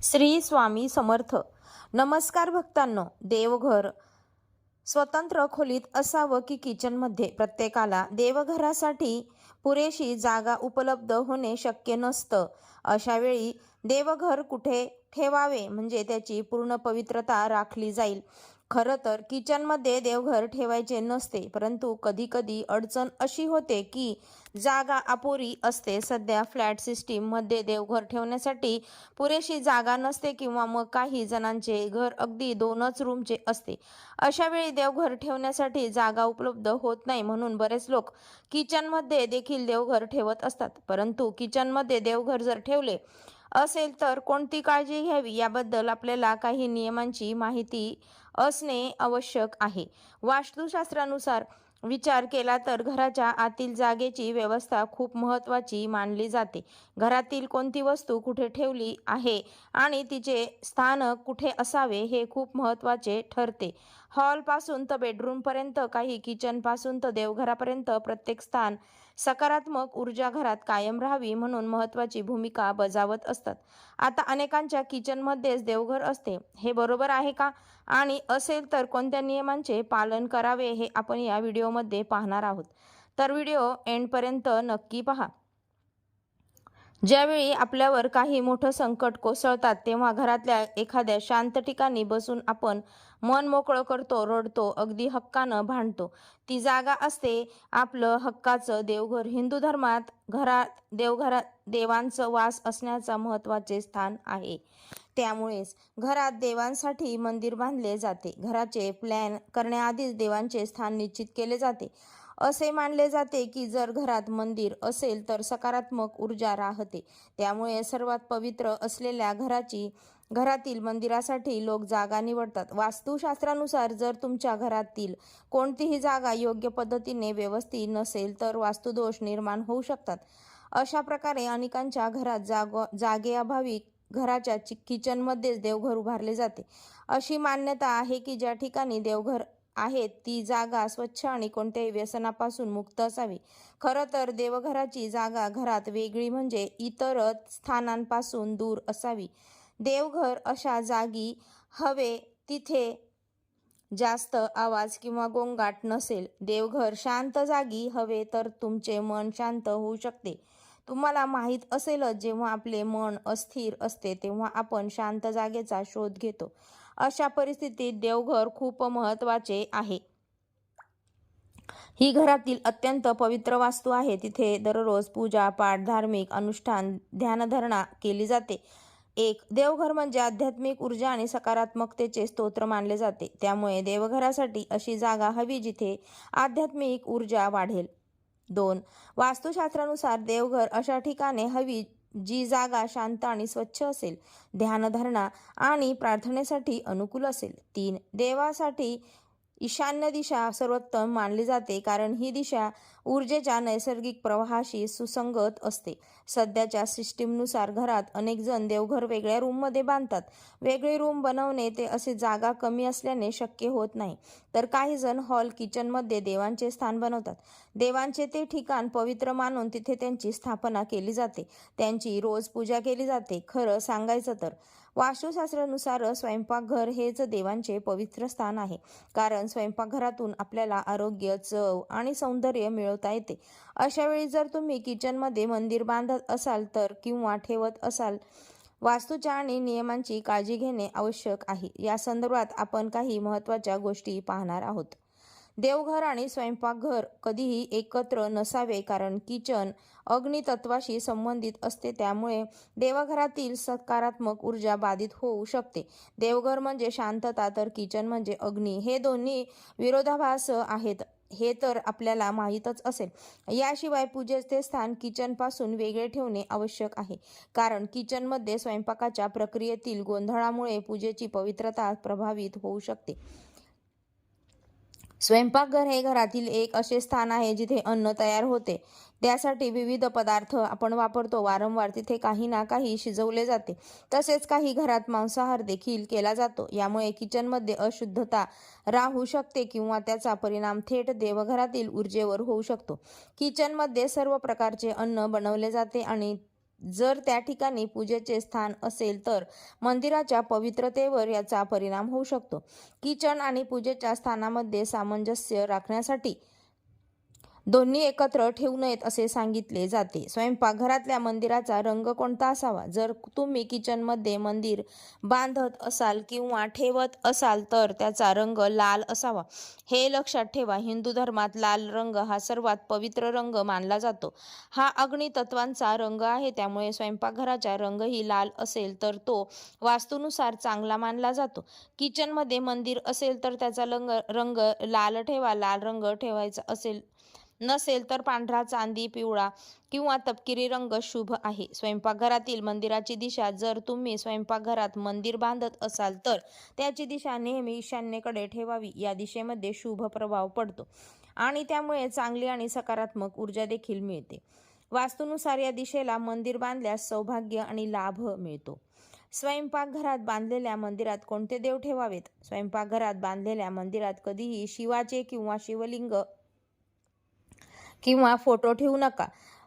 श्री स्वामी समर्थ. नमस्कार भक्तांनो. देवघर स्वतंत्र खोलीत असावं की किचनमध्ये? प्रत्येकाला देवघरासाठी पुरेशी जागा उपलब्ध होणे शक्य नसतं. अशा वेळी देवघर कुठे ठेवावे म्हणजे त्याची पूर्ण पवित्रता राखली जाईल? खरं तर किचनमध्ये देवघर ठेवायचे नसते, परंतु कधीकधी अडचण अशी होते की जागा अपुरी असते. सध्या फ्लॅट सिस्टीममध्ये देवघर ठेवण्यासाठी पुरेशी जागा नसते किंवा मग काही जणांचे घर अगदी 2च रूमचे असते. अशा वेळी देवघर ठेवण्यासाठी जागा उपलब्ध होत नाही, म्हणून बरेच लोक किचनमध्ये देखील देवघर ठेवत असतात. परंतु किचनमध्ये देवघर जर ठेवले असेल तर कोणती काळजी घ्यावी याबद्दल आपल्याला काही नियमांची माहिती असणे आवश्यक आहे. वास्तुशास्त्रानुसार विचार केला तर घराच्या आतील जागेची व्यवस्था खूप महत्त्वाची मानली जाते. घरातील कोणती वस्तू कुठे ठेवली आहे आणि तिचे स्थान कुठे असावे हे खूप महत्त्वाचे ठरते. हॉलपासून तर बेडरूमपर्यंत, काही किचनपासून तर देवघरापर्यंत प्रत्येक स्थान सकारात्मक ऊर्जा घरात कायम राहावी म्हणून महत्त्वाची भूमिका बजावत असतात. आता अनेकांच्या किचनमध्येच देवघर असते. हे बरोबर आहे का? आणि असेल तर कोणत्या नियमांचे पालन करावे हे आपण या व्हिडिओमध्ये पाहणार आहोत. तर व्हिडिओ एंडपर्यंत नक्की पहा. ज्यावेळी आपल्यावर काही मोठं संकट कोसळतात तेव्हा घरातल्या एखाद्या शांत ठिकाणी बसून आपण मन मोकळं करतो, रडतो, अगदी हक्कानं भांडतो. ती जागा असते आपलं हक्काचं देवघर. हिंदू धर्मात देवघरात देवांचं वास असण्याचं महत्त्वाचे स्थान आहे. त्यामुळेच घरात देवांसाठी मंदिर बांधले जाते. घराचे प्लॅन करण्याआधीच देवांचे स्थान निश्चित केले जाते. असे मानले जाते की जर घरात मंदिर असेल तर सकारात्मक ऊर्जा राहते. त्यामुळे सर्वात पवित्र असलेल्या घरातील मंदिरासाठी लोक जागा निवडतात. वास्तुशास्त्रानुसार जर तुमच्या घरातील कोणतीही जागा योग्य पद्धतीने व्यवस्थित नसेल तर वास्तुदोष निर्माण होऊ शकतात. अशा प्रकारे अनेकांच्या घरात जागेअभावी घराच्या किचनमध्येच देवघर उभारले जाते. अशी मान्यता आहे की ज्या ठिकाणी देवघर आहे ती जागा स्वच्छ आणि कोणत्याही व्यसनापासून मुक्त असावी. खरं तर देवघराची जागा घरात वेगळी म्हणजे इतर स्थानांपासून दूर असावी. देवघर अशा जागी हवे तिथे जास्त आवाज किंवा गोंगाट नसेल. देवघर शांत जागी हवे तर तुमचे मन शांत होऊ शकते. तुम्हाला माहीत असेलच, जेव्हा आपले मन अस्थिर असते तेव्हा आपण शांत जागेचा शोध घेतो. अशा परिस्थितीत देवघर खूप महत्त्वाचे आहे. ही घरातील अत्यंत पवित्र वास्तू आहे. तिथे दररोज पूजा पाठ, धार्मिक अनुष्ठान, ध्यानधारणा केली जाते. देवघर म्हणजे आध्यात्मिक ऊर्जा आणि सकारात्मकतेचे स्तोत्र मानले जाते. त्यामुळे देवघरासाठी अशी जागा हवी जिथे आध्यात्मिक ऊर्जा वाढेल. 2. वास्तुशास्त्रानुसार देवघर अशा ठिकाणे हवी जी जागा शांत आणि स्वच्छ असेल, ध्यानधारणा आणि प्रार्थनेसाठी अनुकूल असेल. 3. देवासाठी ईशान्य दिशा सर्वोत्तम मानली जाते, कारण ही दिशा ऊर्जेच्या नैसर्गिक प्रवाहाशी सुसंगत असते. सध्याच्या सिस्टीमनुसार घरात अनेक जण देवघर वेगळ्या रूममध्ये बांधतात. वेगळे रूम बनवणे ते असे जागा कमी असल्याने शक्य होत नाही. तर काही जण हॉल किचनमध्ये देवांचे स्थान बनवतात. देवांचे ते ठिकाण पवित्र मानून तिथे त्यांची स्थापना केली जाते. त्यांची रोज पूजा केली जाते. खरं सांगायचं तर वास्तुशास्त्रानुसार स्वयंपाकघर हेच देवांचे पवित्र स्थान आहे, कारण स्वयंपाकघरातून आपल्याला आरोग्य, चव आणि सौंदर्य मिळवता येते. अशा वेळी जर तुम्ही किचनमध्ये मंदिर बांधत असाल तर किंवा ठेवत असाल, वास्तूच्या आणि नियमांची काळजी घेणे आवश्यक आहे. या संदर्भात आपण काही महत्त्वाच्या गोष्टी पाहणार आहोत. देवघर आणि स्वयंपाकघर कधीही एकत्र नसावे, कारण किचन अग्नितत्वाशी संबंधित असते. त्यामुळे देवघरातील सकारात्मक ऊर्जा बाधित होऊ शकते. देवघर म्हणजे शांतता तर किचन म्हणजे अग्नी. हे दोन्ही विरोधाभास आहेत हे तर आपल्याला माहीतच असेल. याशिवाय पूजेचे स्थान किचनपासून वेगळे ठेवणे आवश्यक आहे, कारण किचनमध्ये स्वयंपाकाच्या प्रक्रियेतील गोंधळामुळे पूजेची पवित्रता प्रभावित होऊ शकते. स्वयंपाकघर हे घरातील एक असे स्थान आहे जिथे अन्न तयार होते. त्यासाठी विविध पदार्थ आपण वापरतो. वारंवार तिथे काही ना काही शिजवले जाते. तसेच काही घरात मांसाहार देखील केला जातो. यामुळे किचनमध्ये अशुद्धता राहू शकते किंवा त्याचा परिणाम थेट देवघरातील ऊर्जेवर होऊ शकतो. किचनमध्ये सर्व प्रकारचे अन्न बनवले जाते आणि जर त्या ठिकाणी पूजेचे स्थान असेल तर मंदिराच्या पवित्रतेवर याचा परिणाम होऊ शकतो. किचन आणि पूजेच्या स्थानामध्ये सामंजस्य राखण्यासाठी दोन्ही एकत्र ठेवू नयेत असे सांगितले जाते. स्वयंपाकघरातल्या मंदिराचा रंग कोणता असावा? जर तुम्ही किचनमध्ये मंदिर बांधत असाल किंवा ठेवत असाल तर त्याचा रंग लाल असावा. हे लक्षात ठेवा. हिंदू धर्मात लाल रंग हा सर्वात पवित्र रंग मानला जातो. हा अग्नितत्वांचा रंग आहे. त्यामुळे स्वयंपाकघराचा रंगही लाल असेल तर तो वास्तूनुसार चांगला मानला जातो. किचनमध्ये मंदिर असेल तर त्याचा रंग लाल ठेवा. लाल रंग ठेवायचा नसेल तर पांढरा, चांदी, पिवळा किंवा तपकिरी रंग शुभ आहे. स्वयंपाकघरातील मंदिराची दिशा. जर तुम्ही स्वयंपाकघरात मंदिर बांधत असाल तर त्याची दिशा नेहमी ईशान्येकडे ठेवावी. या दिशेमध्ये शुभ प्रभाव पडतो आणि त्यामुळे चांगली आणि सकारात्मक ऊर्जा देखील मिळते. वास्तूनुसार या दिशेला मंदिर बांधल्यास सौभाग्य आणि लाभ मिळतो. स्वयंपाकघरात बांधलेल्या मंदिरात कोणते देव ठेवावेत? स्वयंपाकघरात बांधलेल्या मंदिरात कधीही शिवाचे किंवा शिवलिंग किंवा फोटो ठेवू नका.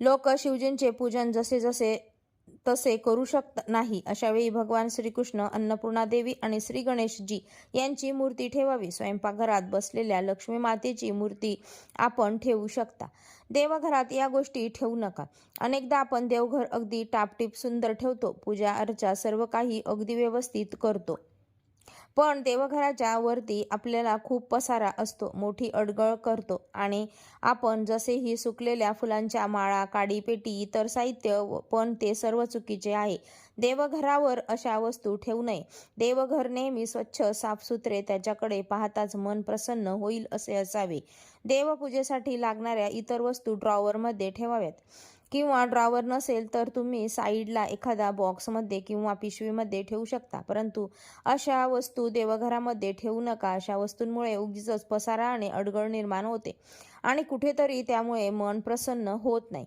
लोक शिवजींचे पूजन जसे तसे करू शकत नाही. अशा वेळी भगवान श्रीकृष्ण, अन्नपूर्णा देवी आणि श्री गणेशजी यांची मूर्ती ठेवावी. स्वयंपाकघरात बसलेल्या लक्ष्मी मातेची मूर्ती आपण ठेवू शकता. देवघरात या गोष्टी ठेवू नका. अनेकदा आपण देवघर अगदी टापटीप सुंदर ठेवतो. पूजा अर्चा सर्व काही अगदी व्यवस्थित करतो. पण देवघराच्या वरती आपल्याला खूप पसारा असतो, मोठी अडगळ करतो आणि आपण जसेही सुकलेल्या फुलांच्या माळा, काडीपेटी, इतर साहित्य, पण ते सर्व चुकीचे आहे. देवघरावर अशा वस्तू ठेवू नये. देवघर नेहमी स्वच्छ, साफसुथरे, त्याच्याकडे पाहताच मन प्रसन्न होईल असे असावे. देवपूजेसाठी लागणाऱ्या इतर वस्तू ड्रॉवरमध्ये ठेवाव्यात किंवा ड्रॉवर नसेल तर तुम्ही साईडला एखाद्या बॉक्समध्ये किंवा पिशवीमध्ये ठेवू शकता. परंतु अशा वस्तू देवघरामध्ये ठेवू नका. अशा वस्तूंमुळे उगीचच पसारा आणि अडगळ निर्माण होते आणि कुठेतरी त्यामुळे मन प्रसन्न होत नाही.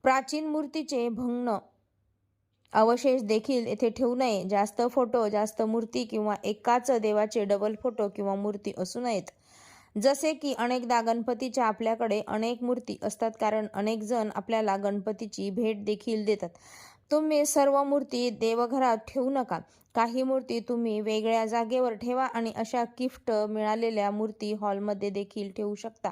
प्राचीन मूर्तीचे भग्न अवशेष देखील येथे ठेवू नये. जास्त फोटो, जास्त मूर्ती किंवा एकाच देवाचे डबल फोटो किंवा मूर्ती असू नयेत. जसे की अनेकदा गणपतीच्या आपल्याकडे अनेक मूर्ती असतात कारण अनेक जण आपल्याला गणपतीची भेट देखील देतात. तुम्ही सर्व मूर्ती देवघरात ठेवू नका. काही मूर्ती तुम्ही वेगळ्या जागेवर ठेवा आणि अशा गिफ्ट मिळालेल्या मूर्ती हॉलमध्ये देखील ठेवू शकता.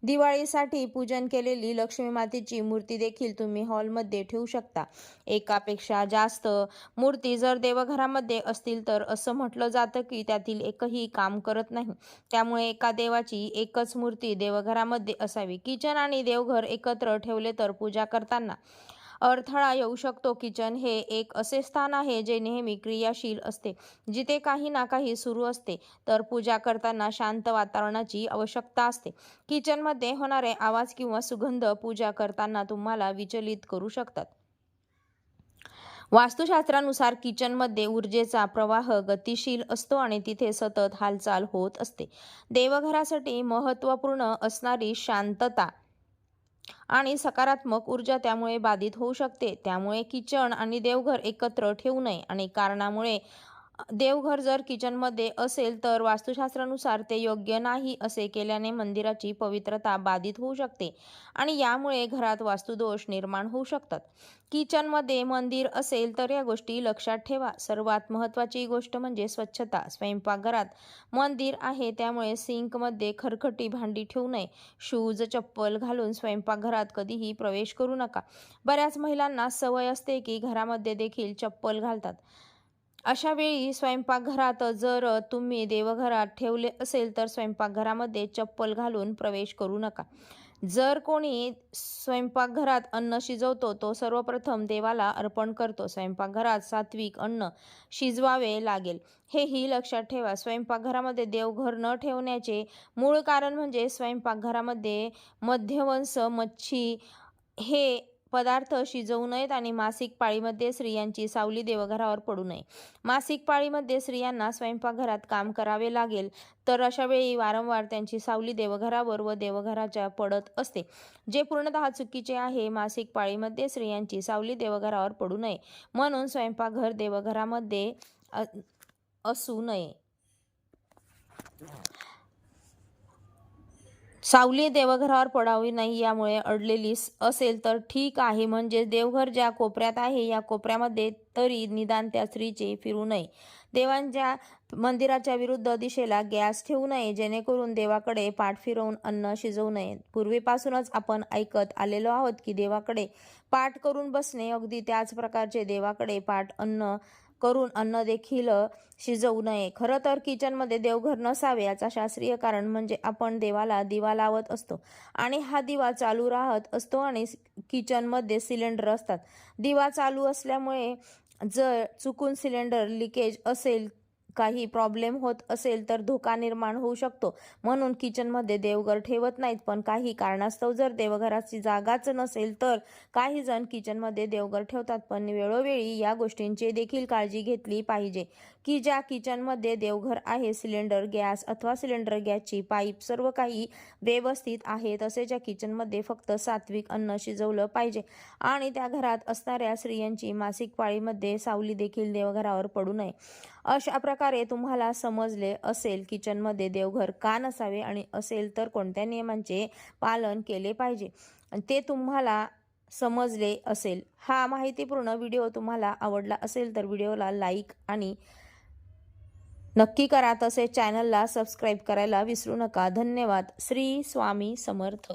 दिवाळीसाठी पूजन केलेली लक्ष्मी मातेची मूर्ती देखील तुम्ही हॉलमध्ये ठेवू शकता. एकापेक्षा जास्त मूर्ती जर देवघरामध्ये असतील तर असं म्हटलं जातं की त्यातील एकही काम करत नाही. त्यामुळे एका देवाची एकच मूर्ती देवघरामध्ये असावी. किचन आणि देवघर एकत्र ठेवले तर पूजा करताना अडथळा येऊ शकतो. किचन हे एक असे स्थान आहे जे नेहमी क्रियाशील असते, जिथे काही ना काही सुरू असते, तर पूजा करताना शांत वातावरणाची आवश्यकता असते. किचनमध्ये होणारे आवाज किंवा सुगंध पूजा करताना तुम्हाला विचलित करू शकतात. वास्तुशास्त्रानुसार किचनमध्ये ऊर्जेचा प्रवाह गतिशील असतो आणि तिथे सतत हालचाल होत असते. देवघरासाठी महत्त्वपूर्ण असणारी शांतता आणि सकारात्मक ऊर्जा त्यामुळे बाधित होऊ शकते. त्यामुळे किचन आणि देवघर एकत्र ठेवू नये. आणि कारणामुळे देवघर जर किचनमध्ये असेल तर वास्तुशास्त्रानुसार ते योग्य नाही. असे केल्याने मंदिराची पवित्रता बाधित होऊ शकते आणि यामुळे घरात वास्तुदोष निर्माण होऊ शकतात. किचनमध्ये मंदिर असेल तर या गोष्टी लक्षात ठेवा. सर्वात महत्त्वाची गोष्ट म्हणजे स्वच्छता. स्वयंपाकघरात मंदिर आहे त्यामुळे सिंकमध्ये खरकटी भांडी ठेवू नये. शूज, चप्पल घालून स्वयंपाकघरात कधीही प्रवेश करू नका. बऱ्याच महिलांना सवय असते की घरामध्ये देखील चप्पल घालतात. अशा वेळी स्वयंपाकघरात जर तुम्ही देवघरात ठेवले असेल तर स्वयंपाकघरामध्ये चप्पल घालून प्रवेश करू नका. जर कोणी स्वयंपाकघरात अन्न शिजवतो तो सर्वप्रथम देवाला अर्पण करतो. स्वयंपाकघरात सात्विक अन्न शिजवावे लागेल हेही लक्षात ठेवा. स्वयंपाकघरामध्ये देवघर न ठेवण्याचे मूळ कारण म्हणजे स्वयंपाकघरामध्ये मध्यवंस, मच्छी हे पदार्थ शिजवू नयेत आणि मासिक पाळीमध्ये स्त्रियांची सावली देवघरावर पडू नये. मासिक पाळीमध्ये स्त्रियांना स्वयंपाकघरात काम करावे लागेल तर अशा वेळी वारंवार त्यांची सावली देवघरावर व देवघराच्या पडत असते, जे पूर्णतः चुकीचे आहे. मासिक पाळीमध्ये स्त्रियांची सावली देवघरावर पडू नये म्हणून स्वयंपाकघर देवघरामध्ये असू नये. सावली देवघरावर पडावी नाही यामुळे अडलेली असेल तर ठीक आहे, म्हणजे देवघर ज्या कोपऱ्यात आहे या कोपऱ्यामध्ये तरी निदान त्या स्त्रीचे फिरू नये. देवांच्या मंदिराच्या विरुद्ध दिशेला गॅस ठेवू नये, जेणेकरून देवाकडे पाठ फिरवून अन्न शिजवू नये. पूर्वीपासूनच आपण ऐकत आलेलो आहोत की देवाकडे पाठ करून बसणे अगदी त्याच प्रकारचे देवाकडे पाठ करून अन्न देखील शिजवू नये. खरं तर किचनमध्ये देवघर नसावे याचा शास्त्रीय कारण म्हणजे आपण देवाला दिवा लावत असतो आणि हा दिवा चालू राहत असतो आणि किचनमध्ये सिलेंडर असतात. दिवा चालू असल्यामुळे जर चुकून सिलेंडर लिकेज असेल, काही प्रॉब्लेम होत असेल तर धोका निर्माण होऊ शकतो. म्हणून किचनमध्ये देवघर ठेवत नाहीत. पण काही कारणास्तव जर देवघराची जागाच नसेल तर काही जण किचनमध्ये देवघर ठेवतात. पण वेळोवेळी या गोष्टींची देखील काळजी घेतली पाहिजे की ज्या किचनमध्ये देवघर आहे, सिलेंडर गॅस अथवा सिलेंडर गॅसची पाईप सर्व काही व्यवस्थित आहे, तसेच या किचनमध्ये फक्त सात्विक अन्न शिजवलं पाहिजे आणि त्या घरात असणाऱ्या स्त्रियांची मासिक पाळीमध्ये सावली देखील देवघरावर पडू नये. अशा प्रकारे तुम्हाला समजले असेल किचनमध्ये देवघर का नसावे आणि असेल तर कोणत्या नियमांचे पालन केले पाहिजे ते तुम्हाला समजले असेल. हा माहितीपूर्ण व्हिडिओ तुम्हाला आवडला असेल तर व्हिडिओला लाईक आणि नक्की करा, तसेच चॅनलला सबस्क्राईब करायला विसरू नका. धन्यवाद. श्री स्वामी समर्थ.